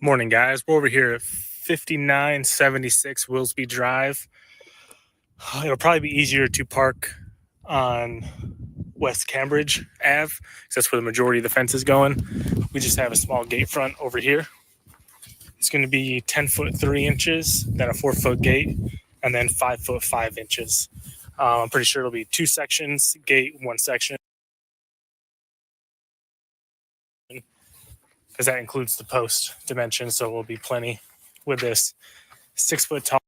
Morning, guys. We're over here at 5976 Willsby Drive. It'll probably be easier to park on West Cambridge Ave, because that's where the majority of the fence is going. We just have a small gate front over here. It's going to be 10 foot 3 inches, then a 4-foot gate, and then 5 foot 5 inches. I'm pretty sure it'll be 2 sections, gate, 1 section, because that includes the post dimension. So we'll be plenty with this 6 foot tall.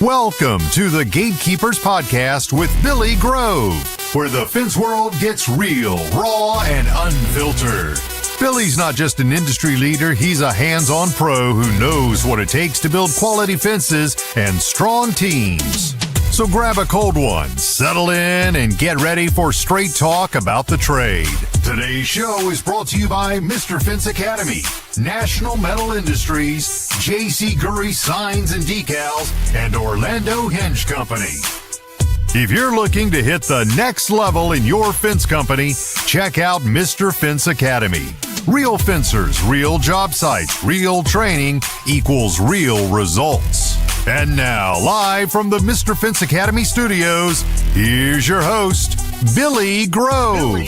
Welcome to the Gatekeepers Podcast with Billy Grove, where the fence world gets real, raw, and unfiltered. Billy's not just an industry leader, he's a hands-on pro who knows what it takes to build quality fences and strong teams. So grab a cold one, settle in, and get ready for straight talk about the trade. Today's show is brought to you by Mr. Fence Academy, National Metal Industries, J.C. Gury Signs and Decals, and Orlando Hinge Company. If you're looking to hit the next level in your fence company, check out Mr. Fence Academy. Real fencers, real job sites, real training equals real results. And now, live from the Mr. Fence Academy studios, here's your host, Billy Grove.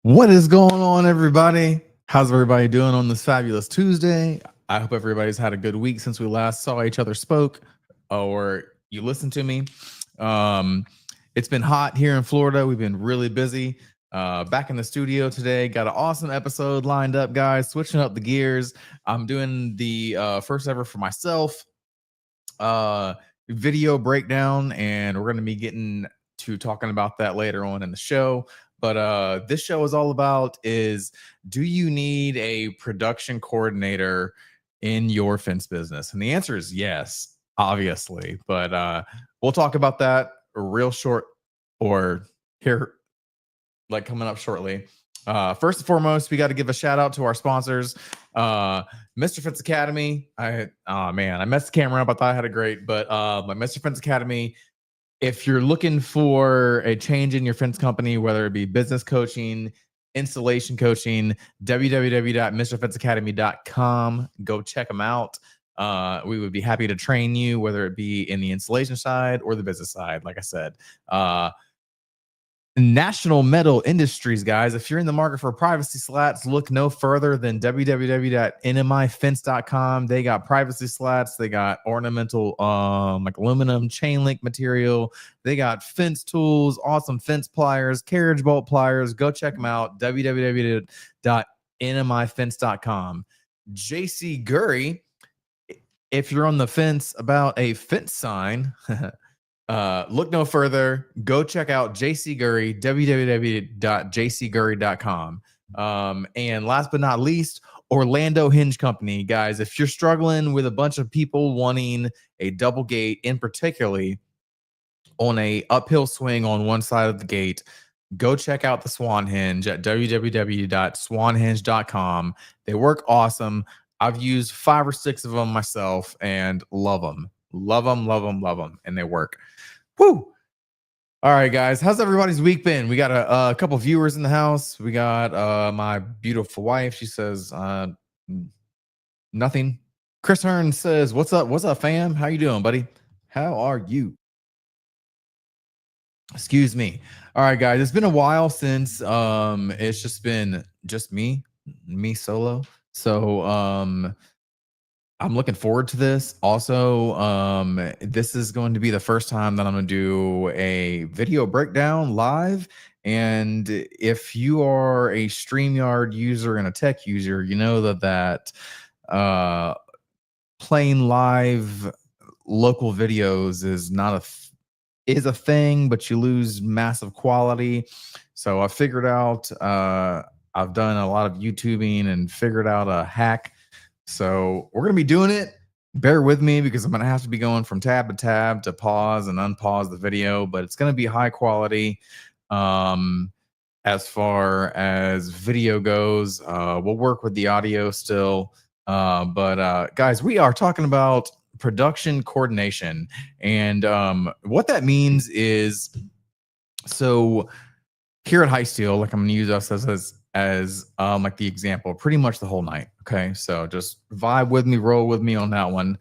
What is going on, everybody? How's everybody doing on this fabulous Tuesday? I hope everybody's had a good week since we last saw each other spoke or you listened to me. It's been hot here in Florida. We've been really busy. Back in the studio today. Got an awesome episode lined up, guys. Switching up the gears. I'm doing the first ever for myself video breakdown, and we're going to be getting to talking about that later on in the show. But this show is all about is, do you need a production coordinator in your fence business? And the answer is yes, obviously. But we'll talk about that real short, or here, like coming up shortly. First and foremost, we got to give a shout out to our sponsors, Mr. Fence Academy. I messed the camera up. I thought I had a great, but my Mr. Fence Academy. If you're looking for a change in your fence company, whether it be business coaching, installation coaching, www.mrfenceacademy.com. Go check them out. We would be happy to train you, whether it be in the installation side or the business side. Like I said, National Metal Industries, guys. If you're in the market for privacy slats, look no further than www.nmifence.com. They got privacy slats. They got ornamental, like aluminum chain link material. They got fence tools, awesome fence pliers, carriage bolt pliers. Go check them out. www.nmifence.com. J.C. Gury. If you're on the fence about a fence sign, look no further. Go check out JC Gury, www.jcgury.com. And last but not least, Orlando Hinge Company. Guys, if you're struggling with a bunch of people wanting a double gate, in particularly on a uphill swing on one side of the gate, go check out the Swan Hinge at www.swanhinge.com. They work awesome. I've used 5 or 6 of them myself and love them. Love them. And they work. Woo! All right, guys. How's everybody's week been? We got a couple viewers in the house. We got my beautiful wife. She says nothing. Chris Hearn says, what's up, fam? How you doing, buddy? How are you? Excuse me. All right, guys. It's been a while since it's just been me solo. So I'm looking forward to this. Also, this is going to be the first time that I'm going to do a video breakdown live. And if you are a StreamYard user and a tech user, you know that playing live local videos is is a thing, but you lose massive quality. So I figured out, I've done a lot of YouTubing and figured out a hack. So we're going to be doing it. Bear with me because I'm going to have to be going from tab to tab to pause and unpause the video, but it's going to be high quality. As far as video goes, we'll work with the audio still. But guys, we are talking about production coordination. And what that means is, so here at High Steel, like I'm going to use us as like the example, pretty much the whole night. Okay. So just vibe with me, roll with me on that one.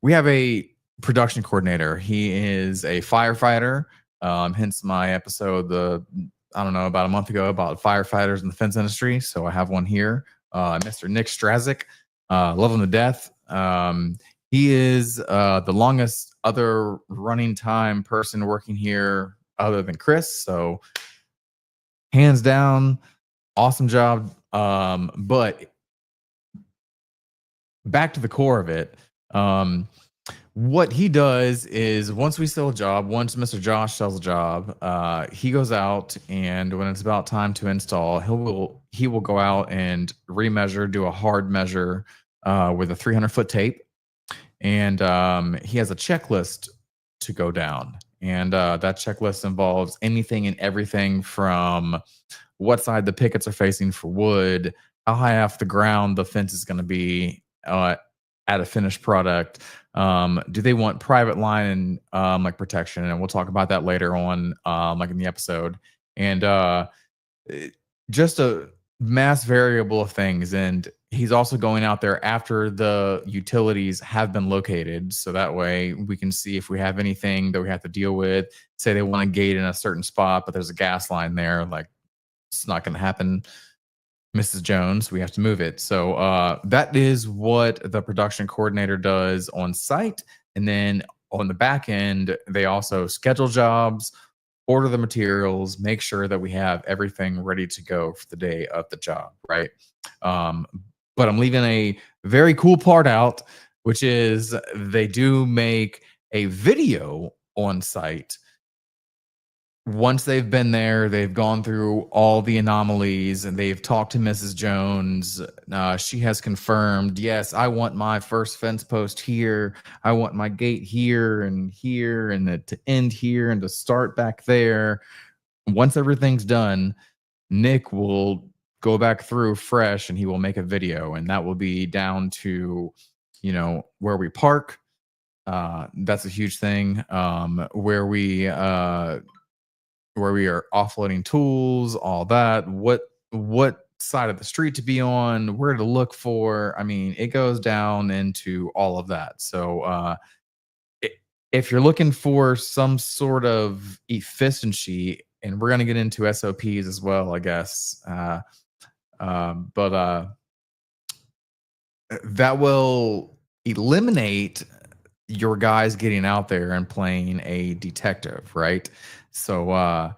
We have a production coordinator. He is a firefighter. Hence my episode, about a month ago about firefighters in the fence industry. So I have one here, Mr. Nick Strazik. Love him to death. He is the longest other running time person working here other than Chris. So hands down, awesome job. But back to the core of it. What he does is once we sell a job, once Mr. Josh sells a job, he goes out, and when it's about time to install, he will go out and remeasure, do a hard measure with a 300-foot tape, and he has a checklist to go down, and that checklist involves anything and everything from what side the pickets are facing for wood, how high off the ground the fence is going to be at a finished product. Do they want private line and like protection? And we'll talk about that later on, like in the episode. And just a mass variable of things. And he's also going out there after the utilities have been located, so that way we can see if we have anything that we have to deal with. Say they want a gate in a certain spot, but there's a gas line there. Like, it's not going to happen, Mrs. Jones. We have to move it. So that is what the production coordinator does on site. And then on the back end, they also schedule jobs, order the materials, make sure that we have everything ready to go for the day of the job, right? But I'm leaving a very cool part out, which is they do make a video on site. Once they've been there, they've gone through all the anomalies, and they've talked to Mrs. Jones. She has confirmed, yes, I want my first fence post here. I want my gate here, and to end here, and to start back there. Once everything's done, Nick will go back through fresh, and he will make a video, and that will be down to, where we park. That's a huge thing. Where we are offloading tools, all that, what side of the street to be on, where to look for. I mean, it goes down into all of that. So if you're looking for some sort of efficiency, and we're going to get into SOPs as well, I guess, but that will eliminate your guys getting out there and playing a detective, right? So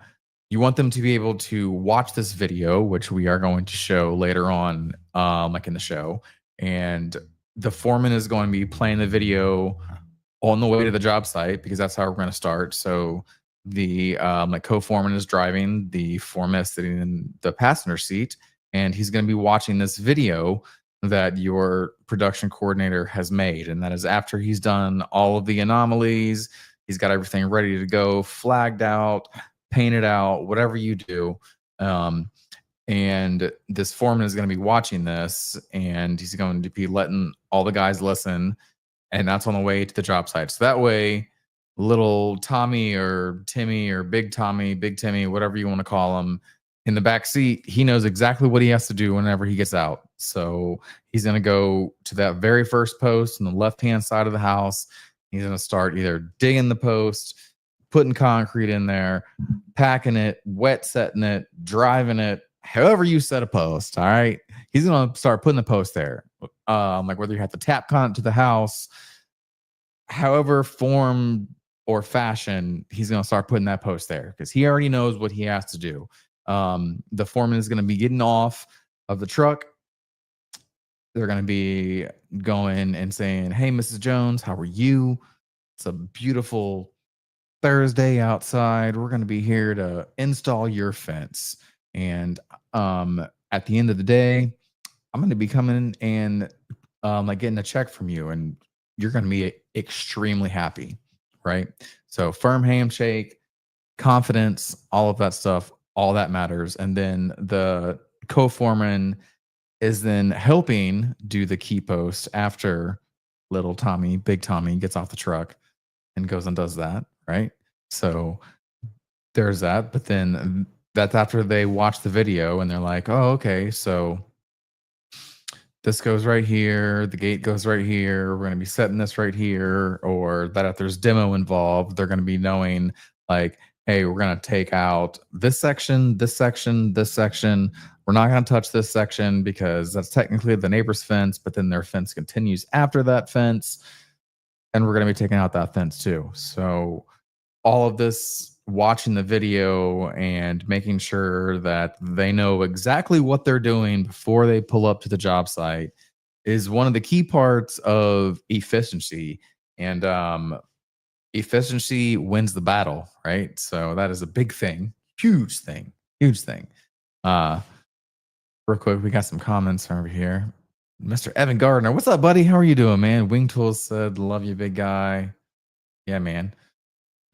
you want them to be able to watch this video, which we are going to show later on, like in the show. And the foreman is going to be playing the video on the way to the job site, because that's how we're going to start. So the like co-foreman is driving, the foreman is sitting in the passenger seat, and he's going to be watching this video that your production coordinator has made. And that is after he's done all of the anomalies. He's got everything ready to go, flagged out, painted out, whatever you do. And this foreman is going to be watching this, and he's going to be letting all the guys listen. And that's on the way to the job site. So that way, little Tommy or Timmy or Big Tommy, Big Timmy, whatever you want to call him, in the back seat, he knows exactly what he has to do whenever he gets out. So he's going to go to that very first post on the left-hand side of the house. He's going to start either digging the post, putting concrete in there, packing it, wet setting it, driving it, however you set a post. All right. He's going to start putting the post there. Like whether you have to tap con to the house, however form or fashion, he's going to start putting that post there, because he already knows what he has to do. The foreman is going to be getting off of the truck. They're going to be going and saying, "Hey, Mrs. Jones, how are you? It's a beautiful Thursday outside. We're going to be here to install your fence. And at the end of the day, I'm going to be coming and like getting a check from you, and you're going to be extremely happy." Right? So firm handshake, confidence, all of that stuff, all that matters. And then the co-foreman is then helping do the key post after little Tommy, Big Tommy, gets off the truck and goes and does that, right? So there's that. But then that's after they watch the video and they're like, "Oh, okay, so this goes right here, the gate goes right here, we're going to be setting this right here." Or that if there's demo involved, they're going to be knowing, like, "Hey, we're going to take out this section, this section, this section. We're not going to touch this section because that's technically the neighbor's fence, but then their fence continues after that fence. And we're going to be taking out that fence too." So all of this watching the video and making sure that they know exactly what they're doing before they pull up to the job site is one of the key parts of efficiency. And efficiency wins the battle, right? So that is a big thing, huge thing, huge thing. Real quick, we got some comments over here. Mr. Evan Gardner, what's up, buddy? How are you doing, man? Wing Tools said, love you, big guy. Yeah, man.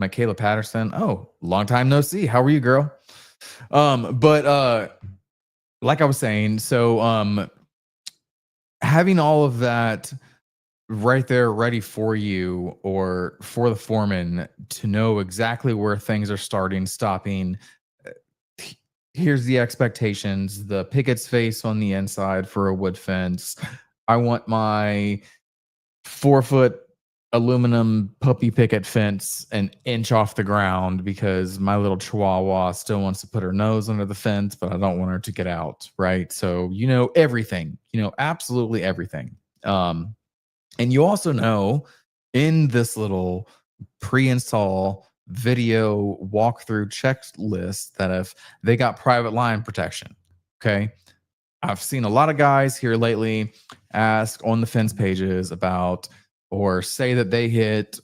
Michaela Patterson. Oh, long time no see. How are you, girl? But like I was saying, so having all of that right there ready for you or for the foreman to know exactly where things are starting, stopping. Here's the expectations, the picket's face on the inside for a wood fence. I want my 4-foot aluminum puppy picket fence an inch off the ground because my little chihuahua still wants to put her nose under the fence, but I don't want her to get out. Right. So, everything, absolutely everything. And you also know in this little pre-install video walkthrough checklist that if they got private line protection, okay? I've seen a lot of guys here lately ask on the fence pages about or say that they hit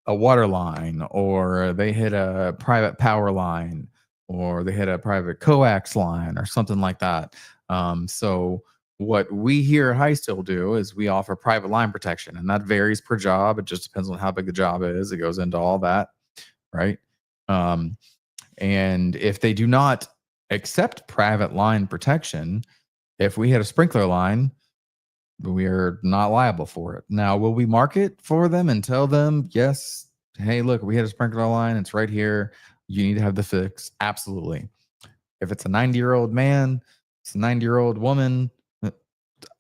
a water line or they hit a private power line or they hit a private coax line or something like that. So what we here at High Steel do is we offer private line protection, and that varies per job. It just depends on how big the job is. It goes into all that, right? And if they do not accept private line protection, if we hit a sprinkler line, we are not liable for it. Now, will we mark it for them and tell them, yes, hey, look, we hit a sprinkler line. It's right here. You need to have the fix. Absolutely. If it's a 90-year-old man, it's a 90-year-old woman,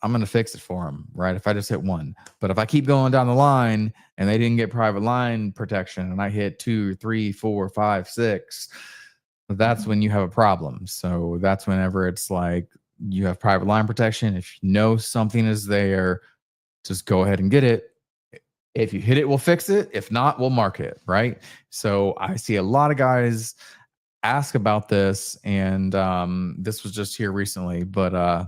I'm going to fix it for them, right? If I just hit one. But if I keep going down the line and they didn't get private line protection and I hit 2, 3, 4, 5, 6, that's when you have a problem. So that's whenever it's like you have private line protection. If you know something is there, just go ahead and get it. If you hit it, we'll fix it. If not, we'll mark it, right? So I see a lot of guys ask about this, and this was just here recently, but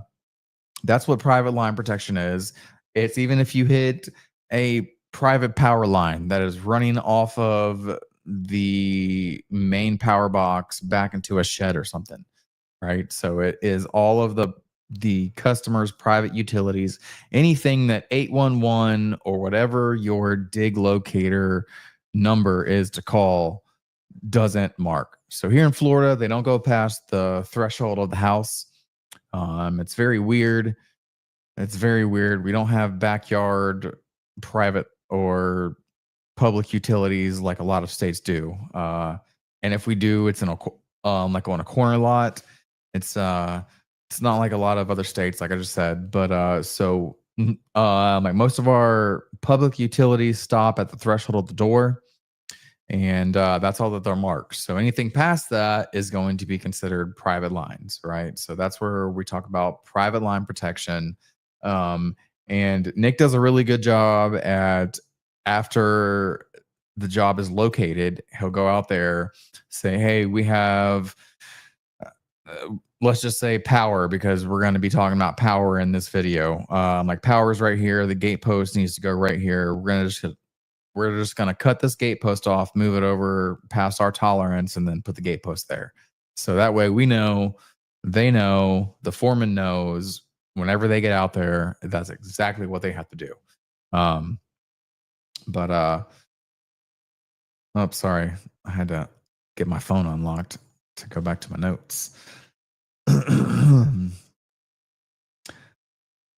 that's what private line protection is. It's even if you hit a private power line that is running off of the main power box back into a shed or something, right? So it is all of the customer's private utilities, anything that 811 or whatever your dig locator number is to call doesn't mark. So here in Florida, they don't go past the threshold of the house. It's very weird. It's very weird. We don't have backyard private or public utilities like a lot of states do. And if we do, it's in like on a corner lot. It's not like a lot of other states, like I just said. But like most of our public utilities stop at the threshold of the door, and that's all that they're marked. So anything past that is going to be considered private lines, right? So that's where we talk about private line protection. And Nick does a really good job at, after the job is located, he'll go out there, say, hey, we have, let's just say power, because we're going to be talking about power in this video. Like power is right here. The gate post needs to go right here. We're just going to cut this gate post off, move it over past our tolerance, and then put the gate post there. So that way we know, they know, the foreman knows whenever they get out there, that's exactly what they have to do. Oh, sorry. I had to get my phone unlocked to go back to my notes.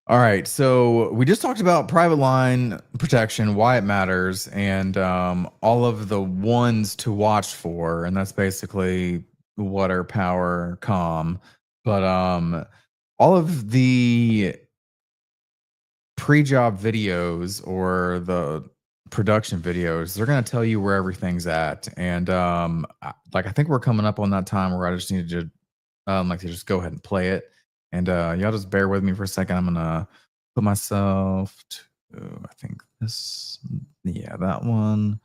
All right. So we just talked about private line protection, why it matters, and all of the ones to watch for. And that's basically water, power, comm. But all of the pre-job videos or the production videos, they're going to tell you where everything's at. And like, I think we're coming up on that time where I just need to just go ahead and play it. And y'all just bear with me for a second. I'm going to put myself to, I think this, yeah, that one.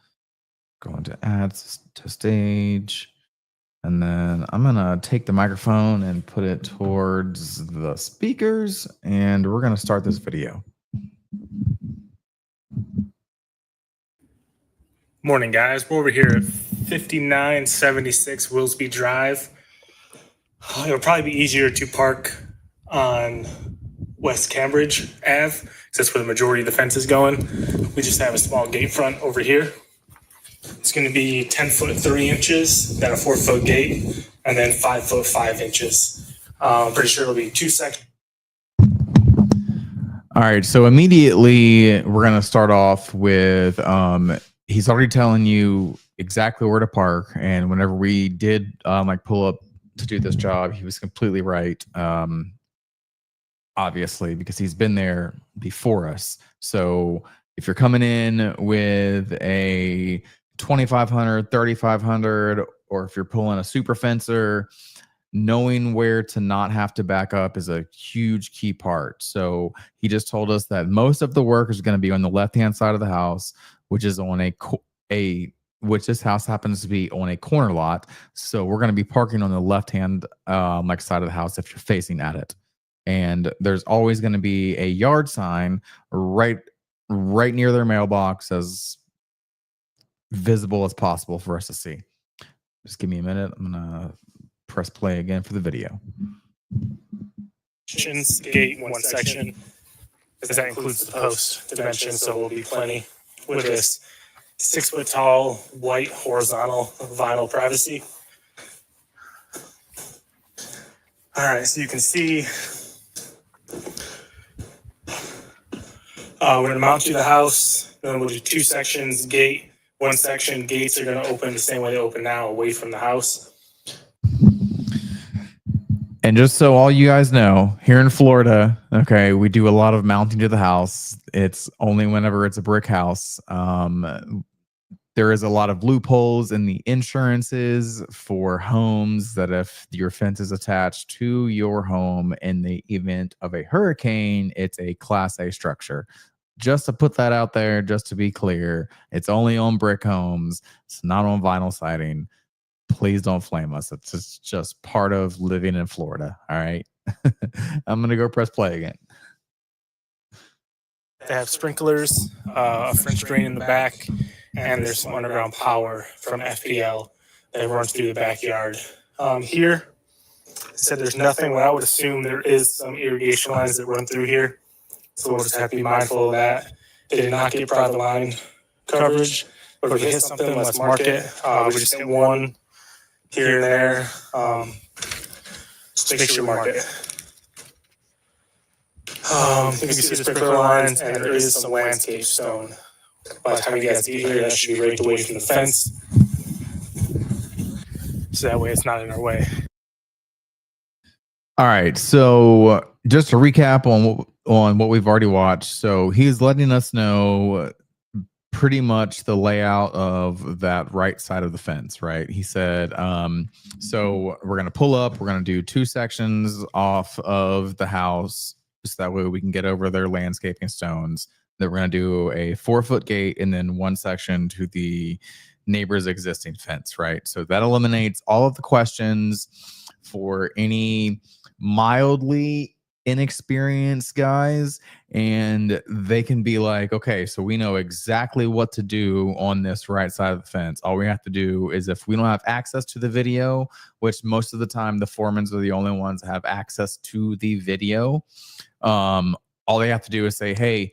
Going to ads to stage. And then I'm going to take the microphone and put it towards the speakers. And we're going to start this video. Morning, guys. We're over here at 5976 Willsby Drive. It'll probably be easier to park on West Cambridge Ave, because that's where the majority of the fence is going. We just have a small gate front over here. It's going to be 10 foot 3 inches, then a 4 foot gate, and then 5 foot 5 inches. Pretty sure it'll be 2 sections. All right. So immediately we're going to start off with, he's already telling you exactly where to park. And whenever we did like pull up to do this job, he was completely right. Obviously, because he's been there before us. So if you're coming in with a 2500, 3500, or if you're pulling a super fencer, knowing where to not have to back up is a huge key part. So he just told us that most of the work is going to be on the left-hand side of the house, which is on which this house happens to be on a corner lot. So we're going to be parking on the left-hand like side of the house if you're facing at it. And there's always going to be a yard sign right near their mailbox, as visible as possible for us to see. Just give me a minute. I'm gonna press play again for the video. Gate, one section, because that includes the post dimension, so will be plenty with this 6 foot tall white horizontal vinyl privacy. All right, so you can see we're going to mount to the house, then we'll do 2 sections, gate, 1 section. Gates are going to open the same way they open now, away from the house. And just so all you guys know, here in Florida, okay, we do a lot of mounting to the house. It's only whenever it's a brick house. There is a lot of loopholes in the insurances for homes that if your fence is attached to your home in the event of a hurricane, it's a Class A structure. Just to put that out there, just to be clear, it's only on brick homes. It's not on vinyl siding. Please don't flame us. It's just part of living in Florida. All right. I'm going to go press play again. They have sprinklers, a French drain in the back, and there's some underground power from FPL that runs through the backyard. Here, it said there's nothing, but I would assume there is some irrigation lines that run through here. So we'll just have to be mindful of that. They did not get private line coverage, but if we hit something, let's mark it. We just hit one here and there. Just make sure we mark it. You can see the sprinkler lines, and there is some landscape stone. By the time you guys get here, that should be raked away from the fence. So that way it's not in our way. All right. So just to recap on what we've already watched. So he's letting us know pretty much the layout of that right side of the fence, right? He said, so we're going to pull up, we're going to do 2 sections off of the house, so that way we can get over their landscaping stones. Then we're going to do a 4 foot gate and then 1 section to the neighbor's existing fence, right? So that eliminates all of the questions for any mildly inexperienced guys, and they can be like, okay, so we know exactly what to do on this right side of the fence. All we have to do is, if we don't have access to the video, which most of the time the foremans are the only ones that have access to the video, all they have to do is say, hey,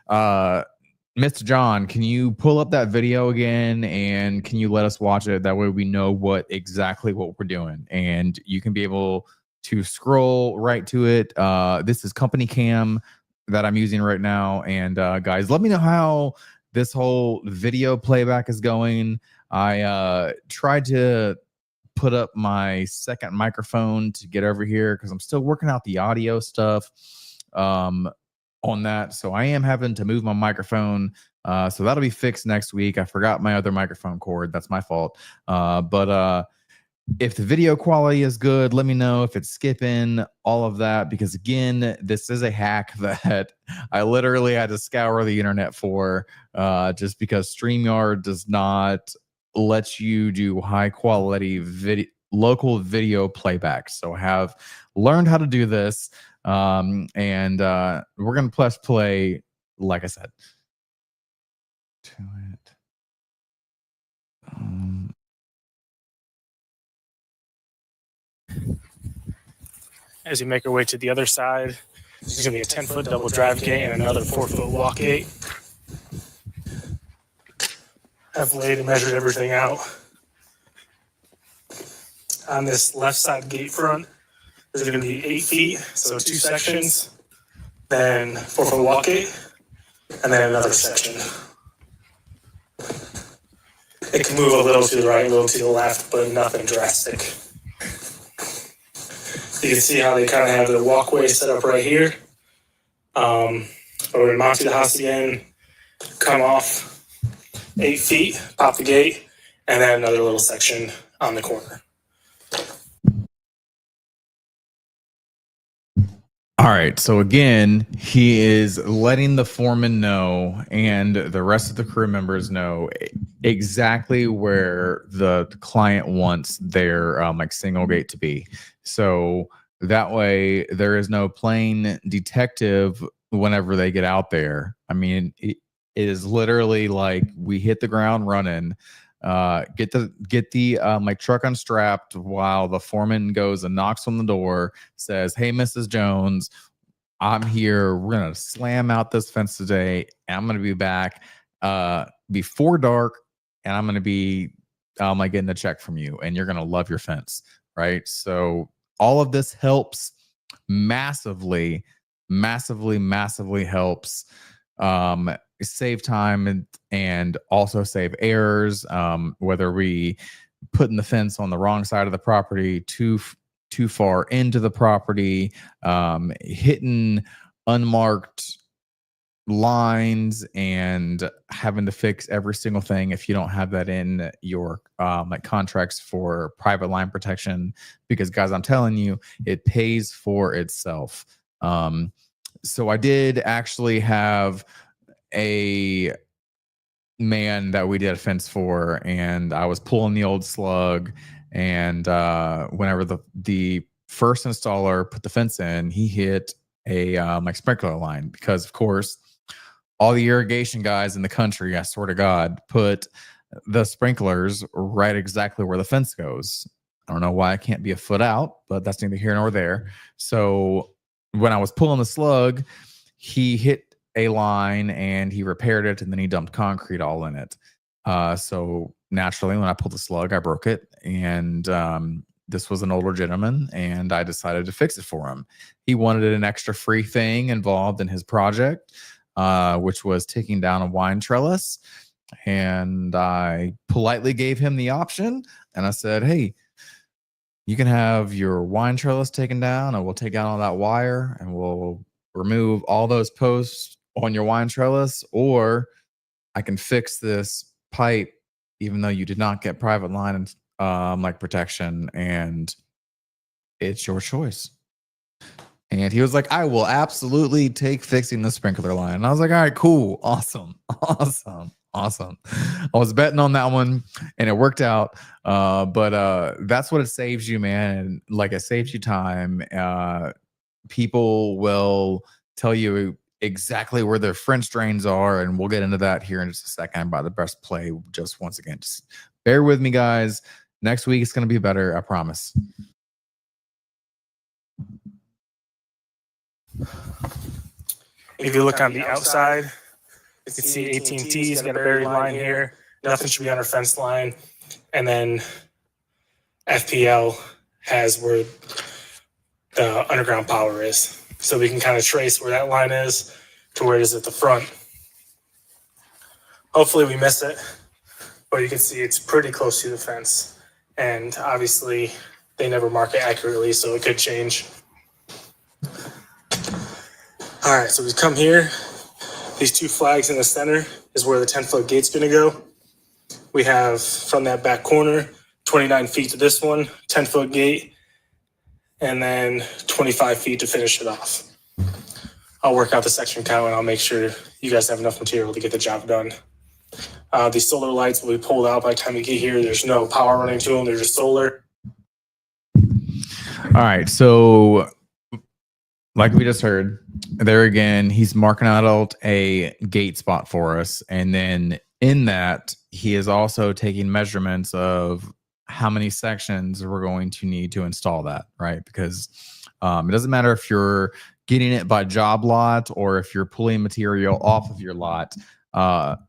Mr. John, can you pull up that video again and can you let us watch it? That way we know exactly what we're doing, and you can be able to scroll right to it. This is company cam that I'm using right now. And guys, let me know how this whole video playback is going. I tried to put up my second microphone to get over here because I'm still working out the audio stuff on that. So I am having to move my microphone. So that'll be fixed next week. I forgot my other microphone cord. That's my fault. But if the video quality is good, let me know. If it's skipping, all of that, because again, this is a hack that I literally had to scour the internet for, just because StreamYard does not lets you do high quality local video playback. So have learned how to do this. And we're going to press play, like I said, to it. As you make our way to the other side, there's going to be a 10-foot double drive gate and another 4-foot walk gate. I've laid and measured everything out. On this left side gate front, there's going to be 8 feet, so 2 sections, then 4-foot walk gate, and then another section. It can move a little to the right, a little to the left, but nothing drastic. You can see how they kind of have their walkway set up right here. But we're going to mount to the house again, come off 8 feet, pop the gate, and then another little section on the corner. All right. So again, he is letting the foreman know and the rest of the crew members know exactly where the client wants their like single gate to be. So that way there is no playing detective whenever they get out there. I mean, it is literally like we hit the ground running. Get the like truck unstrapped while the foreman goes and knocks on the door, says, "Hey, Mrs. Jones, I'm here. We're gonna slam out this fence today, and I'm gonna be back before dark, and I'm gonna be like getting a check from you, and you're gonna love your fence." Right? So all of this helps massively helps save time and also save errors, whether we putting the fence on the wrong side of the property, too far into the property, hitting unmarked lines and having to fix every single thing if you don't have that in your like contracts for private line protection, because guys, I'm telling you, it pays for itself. So I did actually have a man that we did a fence for, and I was pulling the old slug, and whenever the first installer put the fence in, he hit a like sprinkler line, because of course all the irrigation guys in the country, I swear to God, put the sprinklers right exactly where the fence goes. I don't know why I can't be a foot out, but that's neither here nor there. So when I was pulling the slug, he hit a line and he repaired it, and then he dumped concrete all in it. So naturally, when I pulled the slug, I broke it, and this was an older gentleman, and I decided to fix it for him. He wanted an extra free thing involved in his project, which was taking down a wine trellis, and I politely gave him the option, and I said, "Hey, you can have your wine trellis taken down, and we'll take down all that wire, and we'll remove all those posts on your wine trellis, or I can fix this pipe, even though you did not get private line and like protection, and it's your choice." And he was like, "I will absolutely take fixing the sprinkler line." And I was like, "All right, cool, awesome. I was betting on that one, and it worked out. But that's what it saves you, man. And like, it saves you time. People will tell you exactly where their French drains are, and we'll get into that here in just a second by the best play. Just once again, just bear with me, guys. Next week it's going to be better, I promise. If you look on the outside, you can see AT&T's got a buried line here. Nothing should be on our fence line. And then FPL has where the underground power is. So we can kind of trace where that line is to where it is at the front. Hopefully we miss it, but you can see it's pretty close to the fence. And obviously they never mark it accurately, so it could change. All right, so we come here. These 2 flags in the center is where the 10-foot gate's gonna go. We have from that back corner, 29 feet to this one, 10-foot gate, and then 25 feet to finish it off. I'll work out the section count, and I'll make sure you guys have enough material to get the job done. These solar lights will be pulled out by the time you get here. There's no power running to them. They're just solar. All right. So like we just heard, there again, he's marking out a gate spot for us. And then in that, he is also taking measurements of how many sections we're going to need to install that, right? Because it doesn't matter if you're getting it by job lot or if you're pulling material off of your lot.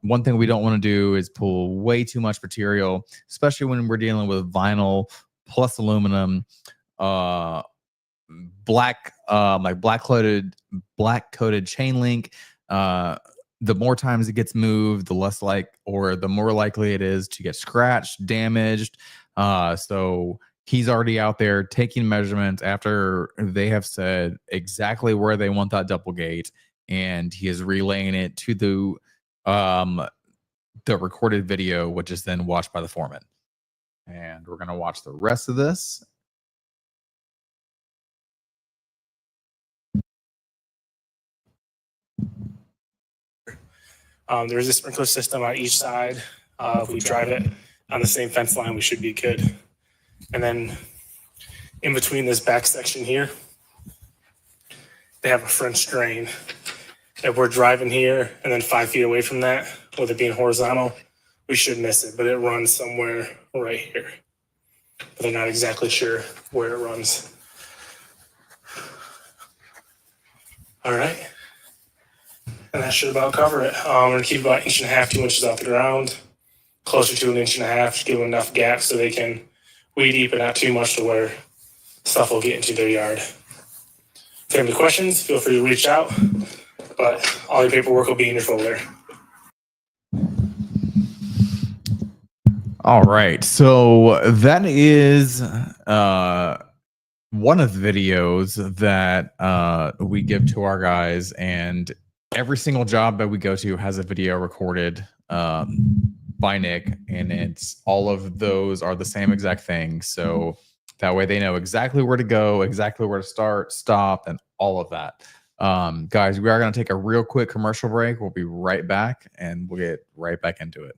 One thing we don't want to do is pull way too much material, especially when we're dealing with vinyl plus aluminum, black coated chain link. The more times it gets moved, the more likely it is to get scratched, damaged. So he's already out there taking measurements after they have said exactly where they want that double gate, and he is relaying it to the recorded video, which is then watched by the foreman. And we're going to watch the rest of this. There's a sprinkler system on each side. If we drive it on the same fence line, we should be good. And then in between this back section here, they have a French drain. If we're driving here and then 5 feet away from that, with it being horizontal, we should miss it, but it runs somewhere right here. But they're not exactly sure where it runs. All right. And that should about cover it. We're going to keep about 1.5 inches, 2 inches off the ground, closer to 1.5 inches, to give them enough gap so they can weed eat, but not too much to where stuff will get into their yard. If you have any questions, feel free to reach out, but all your paperwork will be in your folder. All right. So that is one of the videos that we give to our guys, and every single job that we go to has a video recorded by Nick, and it's all of those are the same exact thing. So that way they know exactly where to go, exactly where to start, stop, and all of that. Guys, we are going to take a real quick commercial break. We'll be right back, and we'll get right back into it.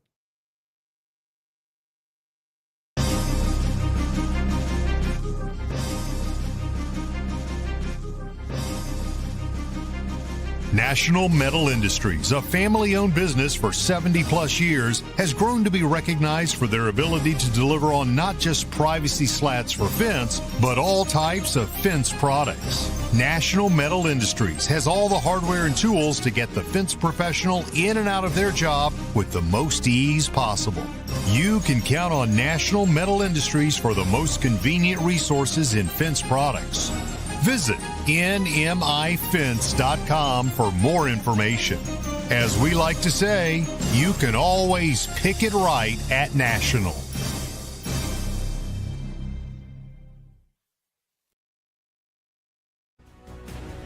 National Metal Industries, a family-owned business for 70-plus years, has grown to be recognized for their ability to deliver on not just privacy slats for fence, but all types of fence products. National Metal Industries has all the hardware and tools to get the fence professional in and out of their job with the most ease possible. You can count on National Metal Industries for the most convenient resources in fence products. Visit nmifence.com for more information. As we like to say, you can always pick it right at National.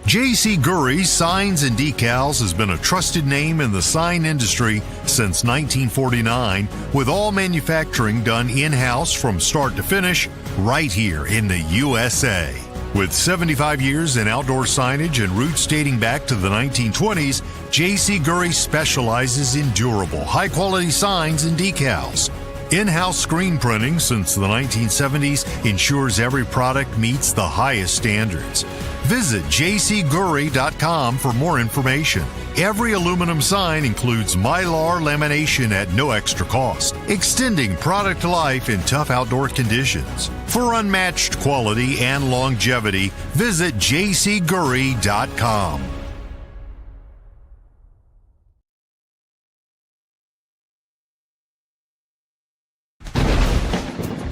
J.C. Gury Signs and Decals has been a trusted name in the sign industry since 1949, with all manufacturing done in-house from start to finish right here in the USA. With 75 years in outdoor signage and roots dating back to the 1920s, J.C. Gury specializes in durable, high-quality signs and decals. In-house screen printing since the 1970s ensures every product meets the highest standards. Visit jcgury.com for more information. Every aluminum sign includes Mylar lamination at no extra cost, extending product life in tough outdoor conditions. For unmatched quality and longevity, visit jcgury.com.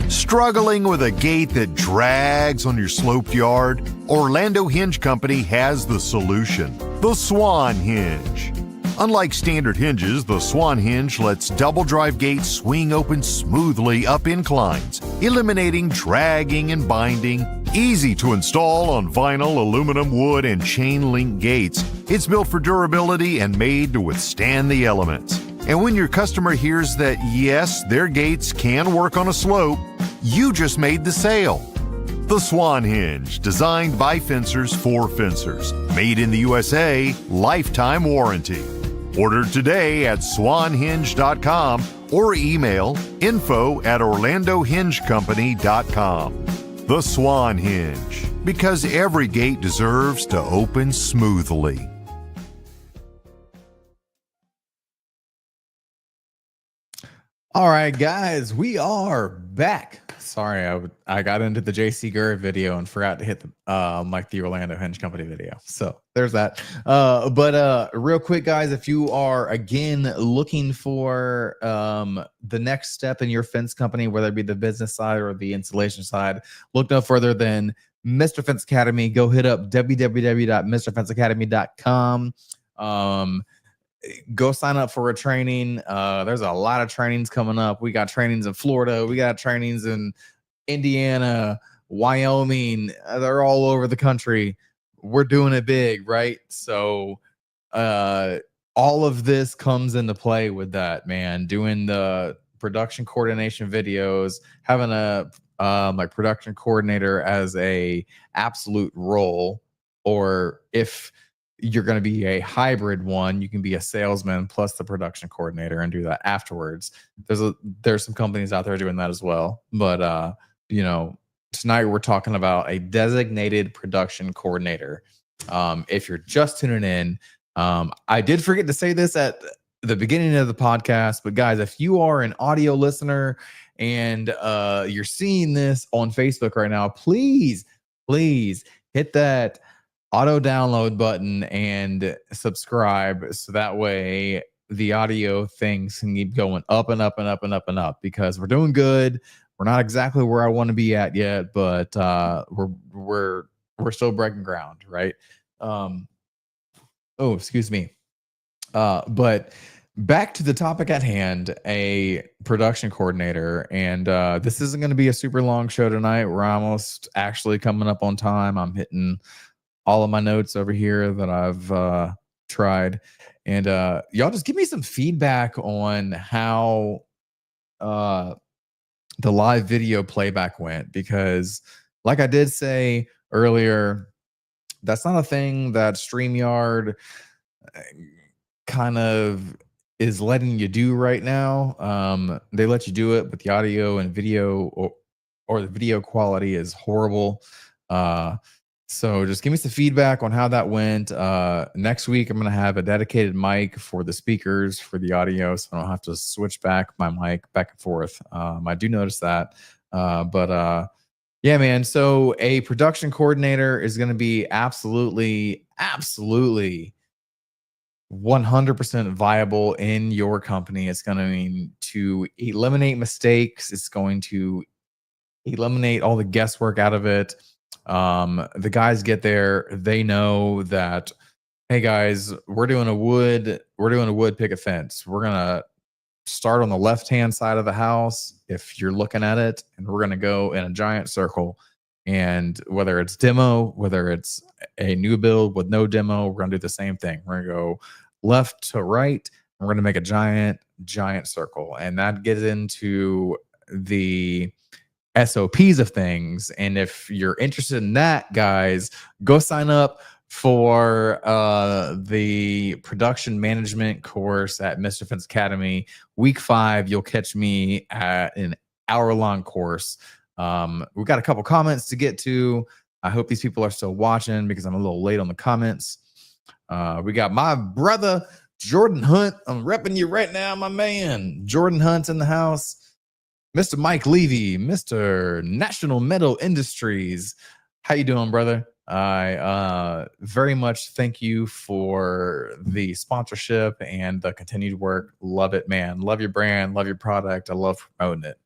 Struggling with a gate that drags on your sloped yard? Orlando Hinge Company has the solution, the Swan Hinge. Unlike standard hinges, the Swan Hinge lets double drive gates swing open smoothly up inclines, eliminating dragging and binding. Easy to install on vinyl, aluminum, wood, and chain link gates. It's built for durability and made to withstand the elements. And when your customer hears that, yes, their gates can work on a slope, you just made the sale. The Swan Hinge, designed by fencers for fencers. Made in the USA, lifetime warranty. Order today at swanhinge.com or email info@orlandohingecompany.com. The Swan Hinge, because every gate deserves to open smoothly. All right, guys, we are back. Sorry, I got into the JC Gury video and forgot to hit the like the Orlando Hinge Company video. So there's that. But real quick, guys, if you are again looking for the next step in your fence company, whether it be the business side or the installation side, look no further than Mr. Fence Academy. Go hit up www.mrfenceacademy.com. Go sign up for a training. There's a lot of trainings coming up. We got trainings in Florida. We got trainings in Indiana, Wyoming. They're all over the country. We're doing it big, right? So all of this comes into play with that, man. Doing the production coordination videos, having a like production coordinator as a absolute role, or if you're going to be a hybrid one, you can be a salesman plus the production coordinator and do that afterwards. There's some companies out there doing that as well. But you know, tonight we're talking about a designated production coordinator. If you're just tuning in, I did forget to say this at the beginning of the podcast, but guys, if you are an audio listener and you're seeing this on Facebook right now, please hit that auto download button and subscribe, so that way the audio things can keep going up and up and up and up and up, because we're doing good. We're not exactly where I want to be at yet, but we're still breaking ground, right? Excuse me. But back to the topic at hand, a production coordinator, and this isn't going to be a super long show tonight. We're almost actually coming up on time. I'm hitting all of my notes over here that I've tried, and y'all just give me some feedback on how the live video playback went, because like I did say earlier, that's not a thing that StreamYard kind of is letting you do right now. They let you do it, but the audio and video or the video quality is horrible. So just give me some feedback on how that went. Next week, I'm going to have a dedicated mic for the speakers for the audio, so I don't have to switch back my mic back and forth. I do notice that. But yeah, man. So a production coordinator is going to be absolutely 100% viable in your company. It's going to mean to eliminate mistakes. It's going to eliminate all the guesswork out of it. The guys get there, they know that, hey guys, we're doing a wood picket fence. We're gonna start on the left hand side of the house if you're looking at it, and we're gonna go in a giant circle. And whether it's demo, whether it's a new build with no demo, we're gonna do the same thing. We're gonna go left to right, and we're gonna make a giant circle. And that gets into the SOPs of things. And if you're interested in that, guys, go sign up for the production management course at Mr. Fence Academy. Week 5, you'll catch me at an hour-long course. We've got a couple comments to get to. I hope these people are still watching, because I'm a little late on the comments. We got my brother Jordan Hunt. I'm repping you right now, my man. Jordan Hunt's in the house. Mr. Mike Levy, Mr. National Metal Industries. How you doing, brother? I very much thank you for the sponsorship and the continued work. Love it, man. Love your brand. Love your product. I love promoting it.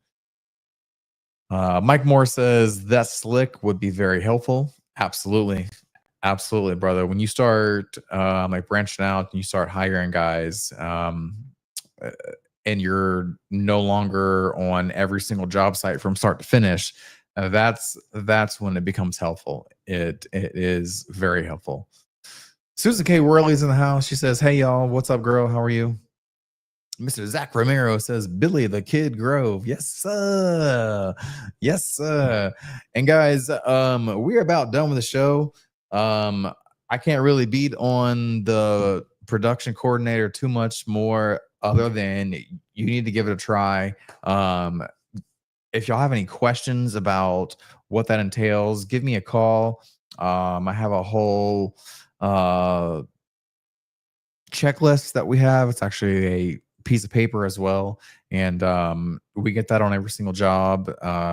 Mike Moore says that slick would be very helpful. Absolutely. Absolutely, brother. When you start like branching out and you start hiring guys, and you're no longer on every single job site from start to finish, that's when it becomes helpful. It is very helpful. Susan K. Worley's in the house. She says, hey, y'all. What's up, girl? How are you? Mr. Zach Romero says, Billy the Kid Grove. Yes, sir. Yes, sir. And guys, we're about done with the show. I can't really beat on the production coordinator too much more other than you need to give it a try. If y'all have any questions about what that entails, give me a call. I have a whole checklist that we have. It's actually a piece of paper as well. And we get that on every single job.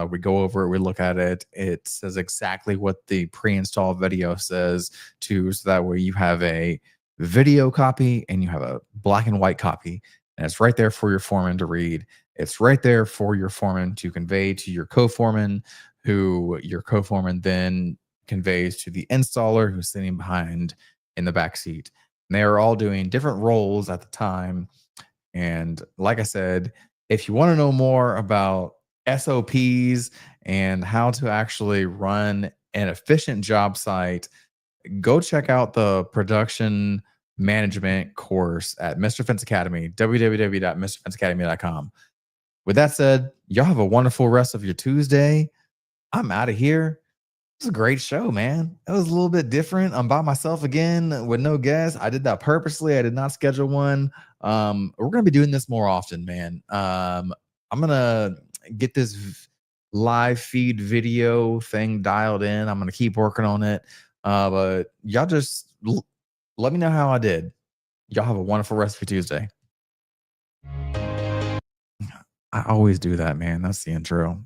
We go over it, we look at it. It says exactly what the pre-installed video says too. So that way you have a video copy and you have a black and white copy. And it's right there for your foreman to read. It's right there for your foreman to convey to your co-foreman, who your co-foreman then conveys to the installer who's sitting behind in the back seat. And they are all doing different roles at the time. And like I said, if you want to know more about SOPs and how to actually run an efficient job site, go check out the production management course at Mr. Fence Academy, www.mrfenceacademy.com. With that said, y'all have a wonderful rest of your Tuesday. I'm out of here. It was a great show, man. It was a little bit different. I'm by myself again with no guests. I did that purposely. I did not schedule one. We're going to be doing this more often, man. I'm going to get this live feed video thing dialed in. I'm going to keep working on it. But y'all just let me know how I did. Y'all have a wonderful rest of your Tuesday. I always do that, man. That's the intro.